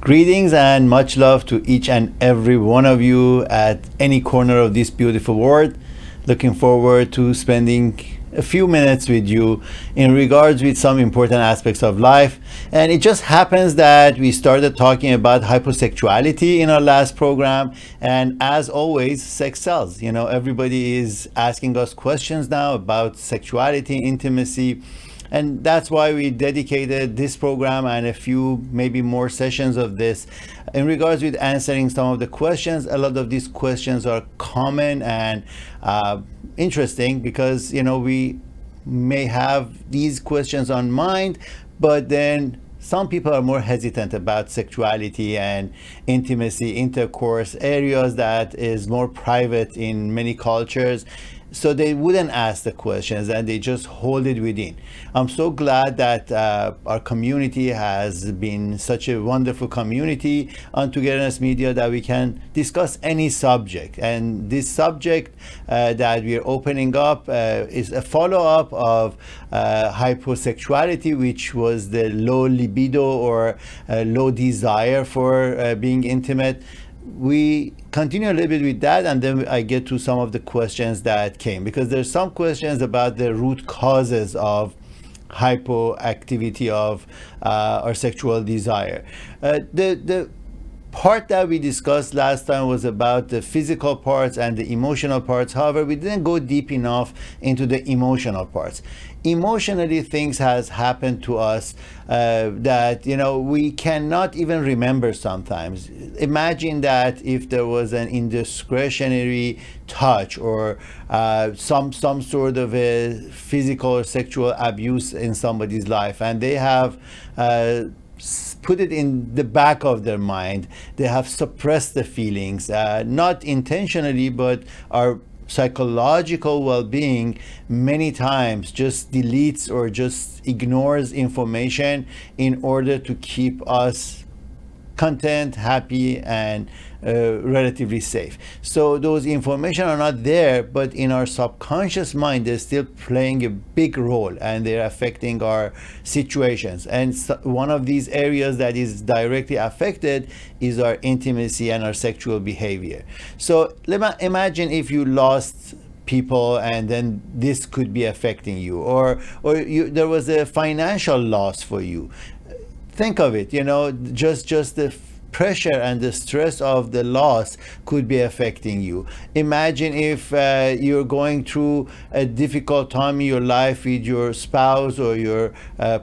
Greetings and much love to each and every one of you at any corner of this beautiful world. Looking forward to spending a few minutes with you in regards with some important aspects of life. And it just happens that we started talking about hypo-sexuality in our last program. And as always, sex sells. You know, everybody is asking us questions now about sexuality, intimacy. And that's why we dedicated this program and a few, maybe more sessions of this in regards with answering some of the questions. A lot of these questions are common and interesting because, you know, we may have these questions on mind, but then some people are more hesitant about sexuality and intimacy, intercourse, areas that is more private in many cultures. So they wouldn't ask the questions and they just hold it within. I'm so glad that our community has been such a wonderful community on Togetherness Media that we can discuss any subject. And this subject that we're opening up is a follow-up of hypo-sexuality, which was the low libido or low desire for being intimate. We continue a little bit with that, and then I get to some of the questions that came, because there's some questions about the root causes of hypoactivity of our sexual desire. The part that we discussed last time was about the physical parts and the emotional parts. However, we didn't go deep enough into the emotional parts. Emotionally, things has happened to us that, you know, we cannot even remember sometimes. Imagine that if there was an indiscretionary touch or some sort of a physical or sexual abuse in somebody's life, and they have put it in the back of their mind. They have suppressed the feelings, not intentionally, but our psychological well-being many times just deletes or just ignores information in order to keep us content, happy, and relatively safe. So those information are not there, but in our subconscious mind, they're still playing a big role and they're affecting our situations. And one of these areas that is directly affected is our intimacy and our sexual behavior. So imagine if you lost people and then this could be affecting you, or there was a financial loss for you. Think of it, you know, just the pressure and the stress of the loss could be affecting you. Imagine if you're going through a difficult time in your life with your spouse or your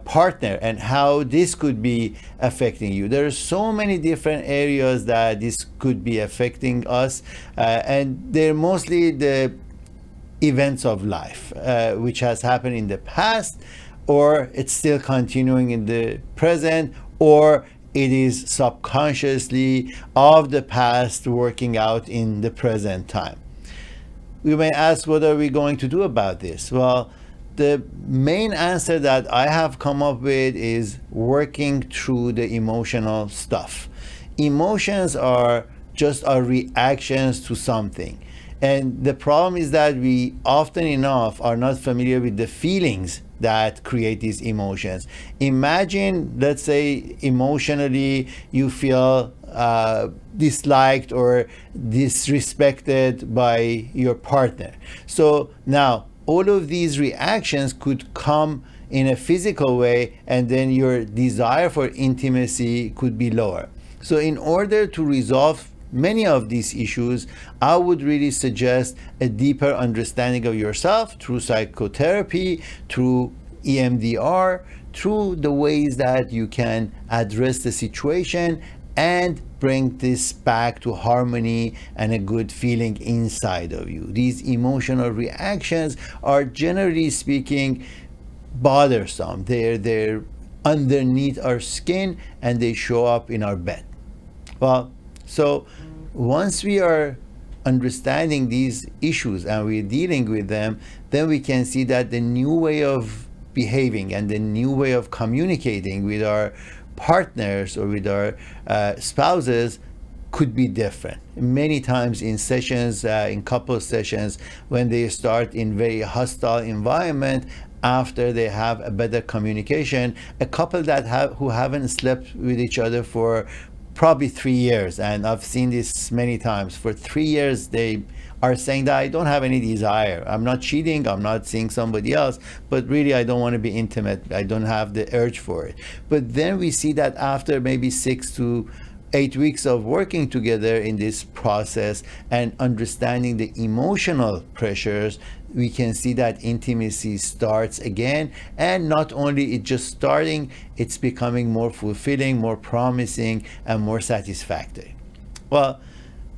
partner, and how this could be affecting you. There are so many different areas that this could be affecting us, and they're mostly the events of life which has happened in the past, or it's still continuing in the present, or it is subconsciously of the past working out in the present time. We may ask, what are we going to do about this? Well, the main answer that I have come up with is working through the emotional stuff. Emotions are just our reactions to something. And the problem is that we often enough are not familiar with the feelings that create these emotions. Imagine, let's say, emotionally you feel disliked or disrespected by your partner. So now all of these reactions could come in a physical way, and then your desire for intimacy could be lower. So in order to resolve many of these issues, I would really suggest a deeper understanding of yourself through psychotherapy, through EMDR, through the ways that you can address the situation and bring this back to harmony and a good feeling inside of you. These emotional reactions are, generally speaking, bothersome. They're underneath our skin and they show up in our bed. Well, so once we are understanding these issues and we're dealing with them, then we can see that the new way of behaving and the new way of communicating with our partners or with our spouses could be different. Many times in sessions, in couple sessions, when they start in very hostile environment, after they have a better communication, a couple that who haven't slept with each other for probably 3 years, and I've seen this many times. For 3 years, they are saying that I don't have any desire. I'm not cheating. I'm not seeing somebody else, but really I don't want to be intimate. I don't have the urge for it. But then we see that after maybe 6 to 8 weeks of working together in this process and understanding the emotional pressures, we can see that intimacy starts again. And not only it just starting, it's becoming more fulfilling, more promising, and more satisfactory. Well,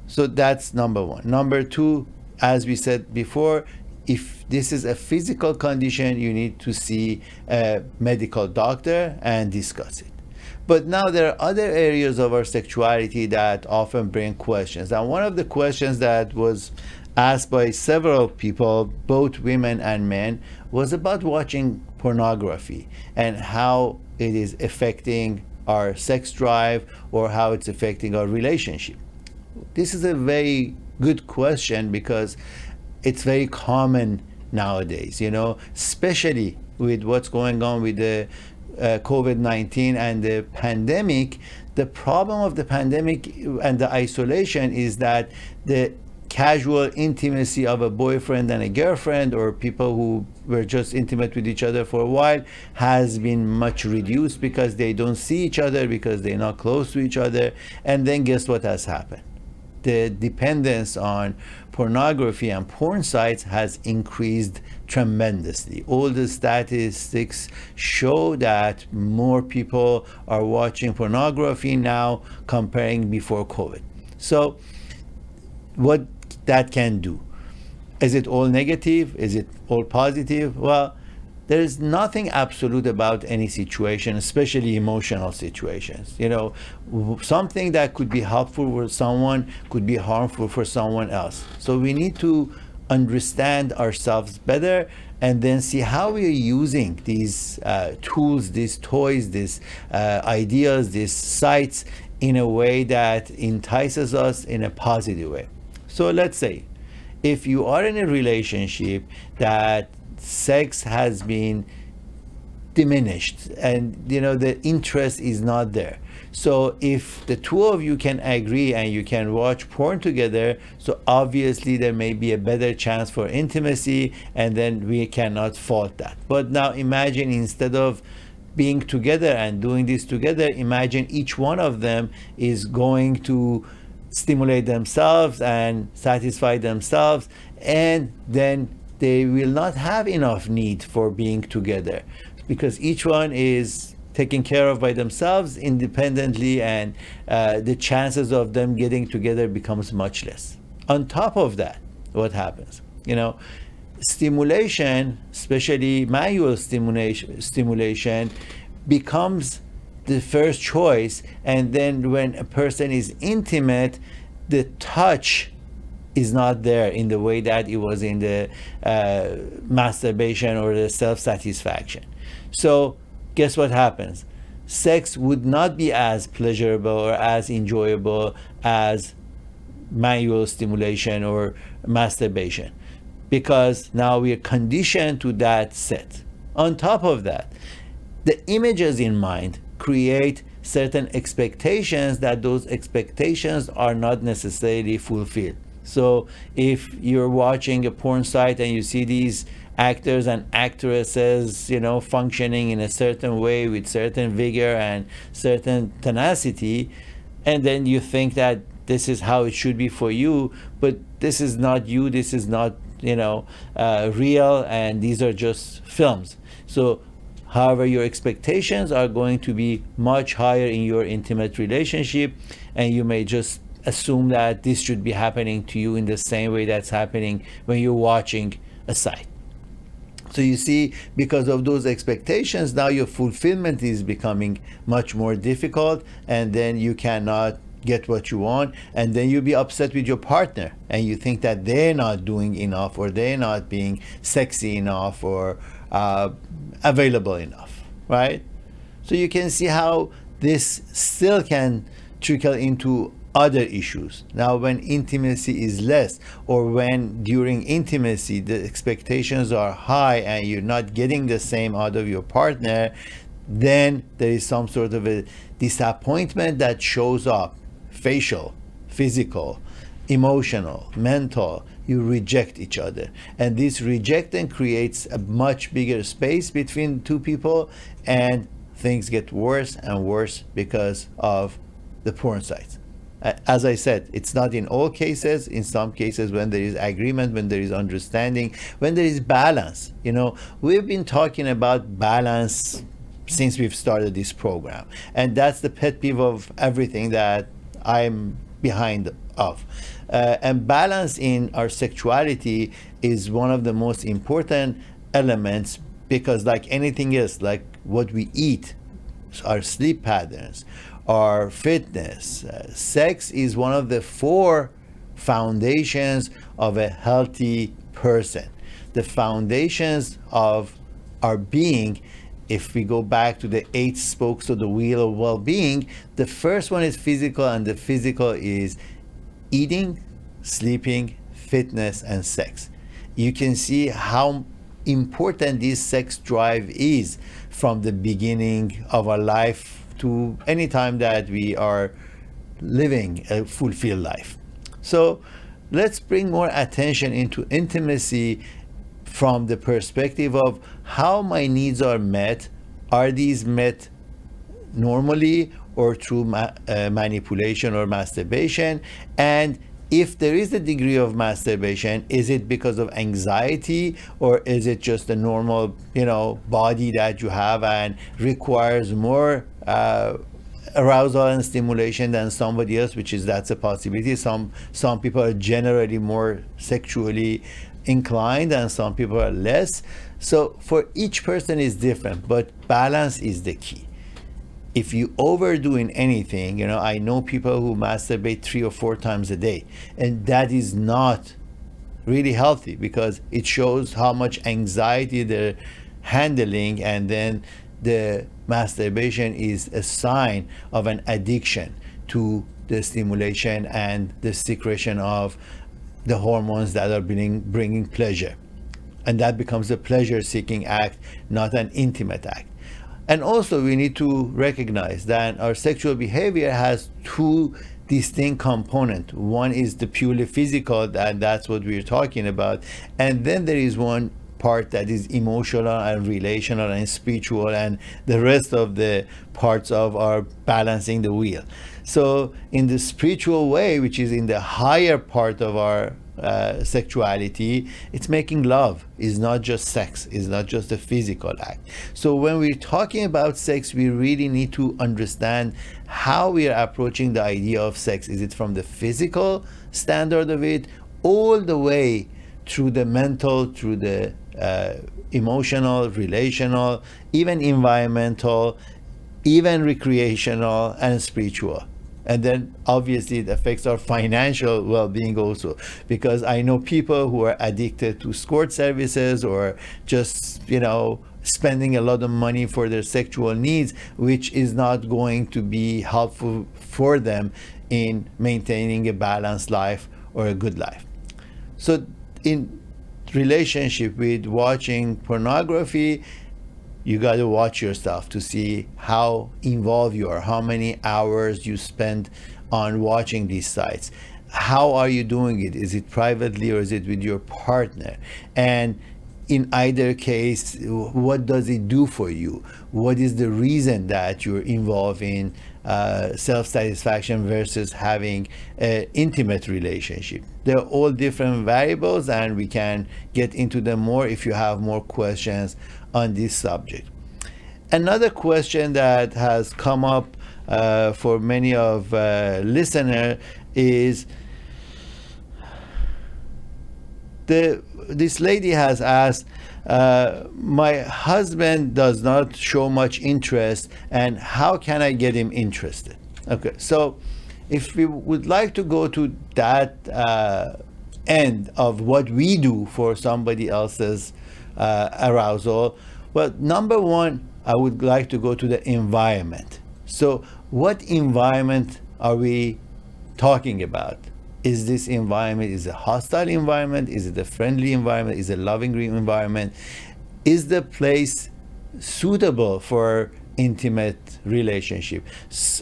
so that's number one. Number two, as we said before, if this is a physical condition, you need to see a medical doctor and discuss it. But now there are other areas of our sexuality that often bring questions. And one of the questions that was asked by several people, both women and men, was about watching pornography and how it is affecting our sex drive or how it's affecting our relationship. This is a very good question because it's very common nowadays, especially with what's going on with the COVID-19 and the pandemic. The problem of the pandemic and the isolation is that the casual intimacy of a boyfriend and a girlfriend, or people who were just intimate with each other for a while, has been much reduced because they don't see each other, because they're not close to each other. And then guess what has happened? The dependence on pornography and porn sites has increased tremendously. All the statistics show that more people are watching pornography now comparing before COVID. So what that can do? Is it all negative? Is it all positive? Well, there is nothing absolute about any situation, especially emotional situations. Something that could be helpful for someone could be harmful for someone else. So we need to understand ourselves better and then see how we are using these tools, these toys, these ideas, these sites in a way that entices us in a positive way. So let's say if you are in a relationship that sex has been diminished and the interest is not there, so if the two of you can agree and you can watch porn together, so obviously there may be a better chance for intimacy, and then we cannot fault that. But now imagine, instead of being together and doing this together, imagine each one of them is going to stimulate themselves and satisfy themselves, and then they will not have enough need for being together because each one is taken care of by themselves independently, and the chances of them getting together becomes much less. On top of that, what happens? Stimulation, especially manual stimulation, becomes the first choice, and then when a person is intimate, the touch is not there in the way that it was in the masturbation or the self-satisfaction. So guess what happens? Sex would not be as pleasurable or as enjoyable as manual stimulation or masturbation, because now we are conditioned to that set. On top of that, the images in mind create certain expectations that those expectations are not necessarily fulfilled. So if you're watching a porn site and you see these actors and actresses, functioning in a certain way with certain vigor and certain tenacity, and then you think that this is how it should be for you, but this is not you, this is not, real, and these are just films. So however, your expectations are going to be much higher in your intimate relationship, and you may just assume that this should be happening to you in the same way that's happening when you're watching a site. So you see, because of those expectations, now your fulfillment is becoming much more difficult, and then you cannot get what you want, and then you'll be upset with your partner, and you think that they're not doing enough, or they're not being sexy enough, or available enough, right? So you can see how this still can trickle into other issues. Now, when intimacy is less, or when during intimacy the expectations are high and you're not getting the same out of your partner, then there is some sort of a disappointment that shows up, facial, physical, emotional, mental. You reject each other, and this rejecting creates a much bigger space between two people, and things get worse and worse because of the porn sites. As I said, it's not in all cases. In some cases, when there is agreement, when there is understanding, when there is balance. We've been talking about balance since we've started this program, and that's the pet peeve of everything that I'm behind of. And balance in our sexuality is one of the most important elements, because like anything else, like what we eat, our sleep patterns, our fitness, sex is one of the 4 foundations of a healthy person. The foundations of our being, if we go back to the 8 spokes of the wheel of well-being, the first one is physical, and the physical is eating, sleeping, fitness, and sex. You can see how important this sex drive is from the beginning of our life to any time that we are living a fulfilled life. So let's bring more attention into intimacy from the perspective of how my needs are met. Are these met normally or through manipulation or masturbation? And if there is a degree of masturbation, is it because of anxiety, or is it just a normal, body that you have and requires more arousal and stimulation than somebody else, that's a possibility. Some people are generally more sexually inclined and some people are less. So for each person is different, but balance is the key. If you overdo in anything, I know people who masturbate 3 or 4 times a day, and that is not really healthy, because it shows how much anxiety they're handling, and then the masturbation is a sign of an addiction to the stimulation and the secretion of the hormones that are bringing pleasure. And that becomes a pleasure-seeking act, not an intimate act. And also we need to recognize that our sexual behavior has 2 distinct components. One is the purely physical, that's what we're talking about. And then there is one part that is emotional and relational and spiritual, and the rest of the parts of our balancing the wheel. So in the spiritual way, which is in the higher part of our sexuality, it's making love. Is not just sex, is not just a physical act. So when we're talking about sex, we really need to understand how we are approaching the idea of sex. Is it from the physical standard of it, all the way through the mental, through the emotional, relational, even environmental, even recreational and spiritual? And then obviously it affects our financial well-being also, because I know people who are addicted to escort services, or just spending a lot of money for their sexual needs, which is not going to be helpful for them in maintaining a balanced life or a good life. So in relationship with watching pornography, you got to watch yourself to see how involved you are, how many hours you spend on watching these sites. How are you doing it? Is it privately or is it with your partner? And in either case, what does it do for you? What is the reason that you're involved in self-satisfaction versus having an intimate relationship? They're all different variables, and we can get into them more if you have more questions on this subject. Another question that has come up for many of listeners is, this lady has asked, my husband does not show much interest, and how can I get him interested? Okay, so if we would like to go to that end of what we do for somebody else's arousal, well, number one, I would like to go to the environment. So what environment are we talking about? Is this environment is a hostile environment? Is it a friendly environment? Is it a loving environment? Is the place suitable for intimate relationship.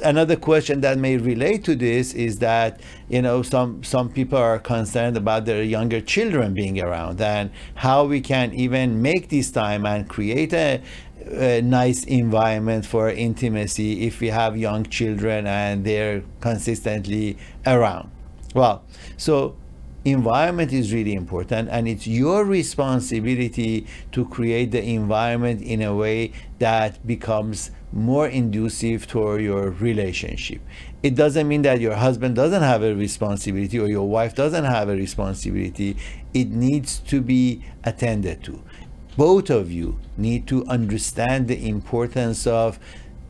Another question that may relate to this is that some people are concerned about their younger children being around, and how we can even make this time and create a nice environment for intimacy if we have young children and they're consistently around. Well, so environment is really important, and it's your responsibility to create the environment in a way that becomes more inducive toward your relationship. It doesn't mean that your husband doesn't have a responsibility or your wife doesn't have a responsibility. It needs to be attended to. Both of you need to understand the importance of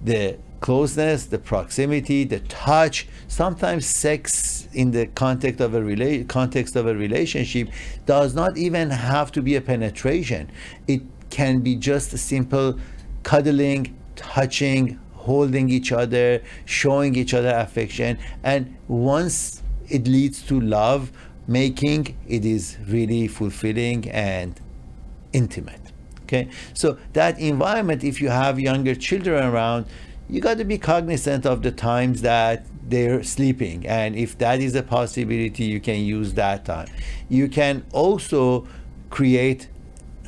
the closeness, the proximity, the touch. Sometimes sex in the context of a relationship does not even have to be a penetration. It can be just a simple cuddling, touching, holding each other, showing each other affection. And once it leads to love making, it is really fulfilling and intimate. Okay, so that environment, if you have younger children around, you got to be cognizant of the times that they're sleeping, and if that is a possibility, you can use that time. You can also create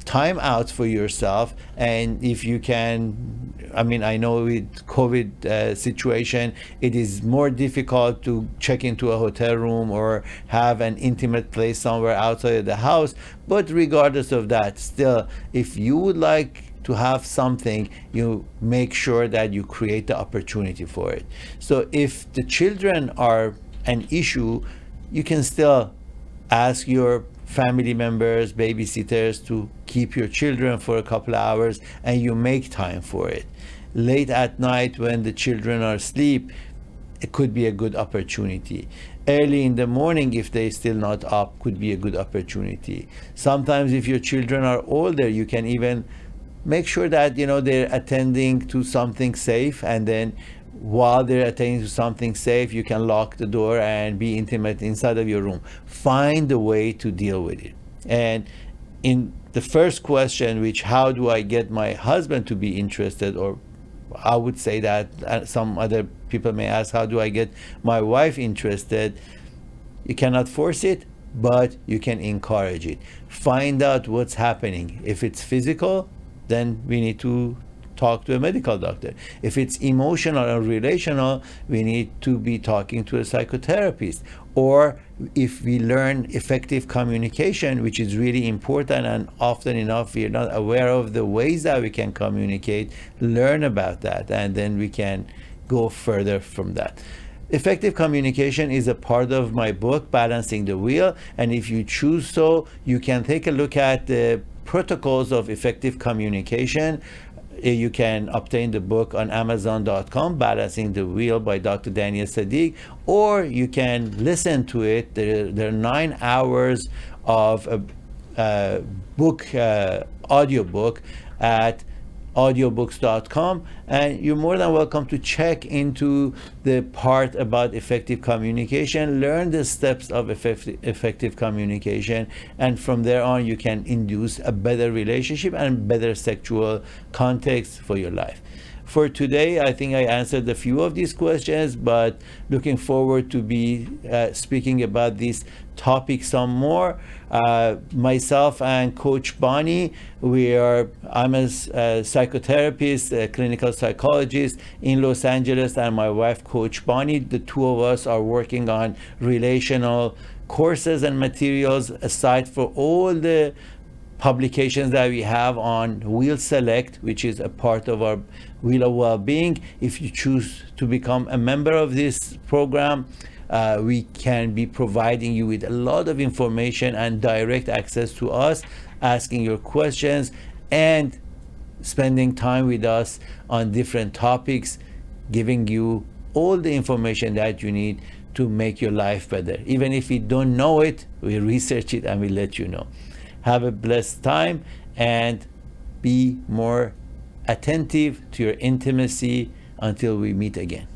time out for yourself, and if you can, I know with COVID situation, it is more difficult to check into a hotel room or have an intimate place somewhere outside of the house, but regardless of that, still, if you would like to have something, you make sure that you create the opportunity for it. So if the children are an issue, you can still ask your family members, babysitters to keep your children for a couple of hours, and you make time for it. Late at night when the children are asleep, it could be a good opportunity. Early in the morning, if they're still not up, could be a good opportunity. Sometimes if your children are older, you can even make sure that they're attending to something safe, and then while they're attending to something safe, you can lock the door and be intimate inside of your room. Find a way to deal with it. And in the first question, which how do I get my husband to be interested, or I would say that some other people may ask, how do I get my wife interested? You cannot force it, but you can encourage it. Find out what's happening. If it's physical, then we need to talk to a medical doctor. If it's emotional or relational, we need to be talking to a psychotherapist. Or if we learn effective communication, which is really important, and often enough we're not aware of the ways that we can communicate, learn about that, and then we can go further from that. Effective communication is a part of my book, Balancing the Wheel, and if you choose so, you can take a look at the protocols of effective communication. You can obtain the book on Amazon.com, Balancing the Wheel by Dr. Daniel Sadiq, or you can listen to it. There are 9 hours of a book, audiobook at audiobooks.com, and you're more than welcome to check into the part about effective communication, learn the steps of effective communication, and from there on you can induce a better relationship and better sexual context for your life. For today, I think I answered a few of these questions, but looking forward to be speaking about this topic some more. Myself and Coach Bonnie, I'm a psychotherapist, a clinical psychologist in Los Angeles, and my wife, Coach Bonnie. The two of us are working on relational courses and materials, aside for all the publications that we have on Wheel Select, which is a part of our Wheel of Wellbeing. If you choose to become a member of this program, we can be providing you with a lot of information and direct access to us, asking your questions and spending time with us on different topics, giving you all the information that you need to make your life better. Even if you don't know it, we research it and we let you know. Have a blessed time, and be more attentive to your intimacy until we meet again.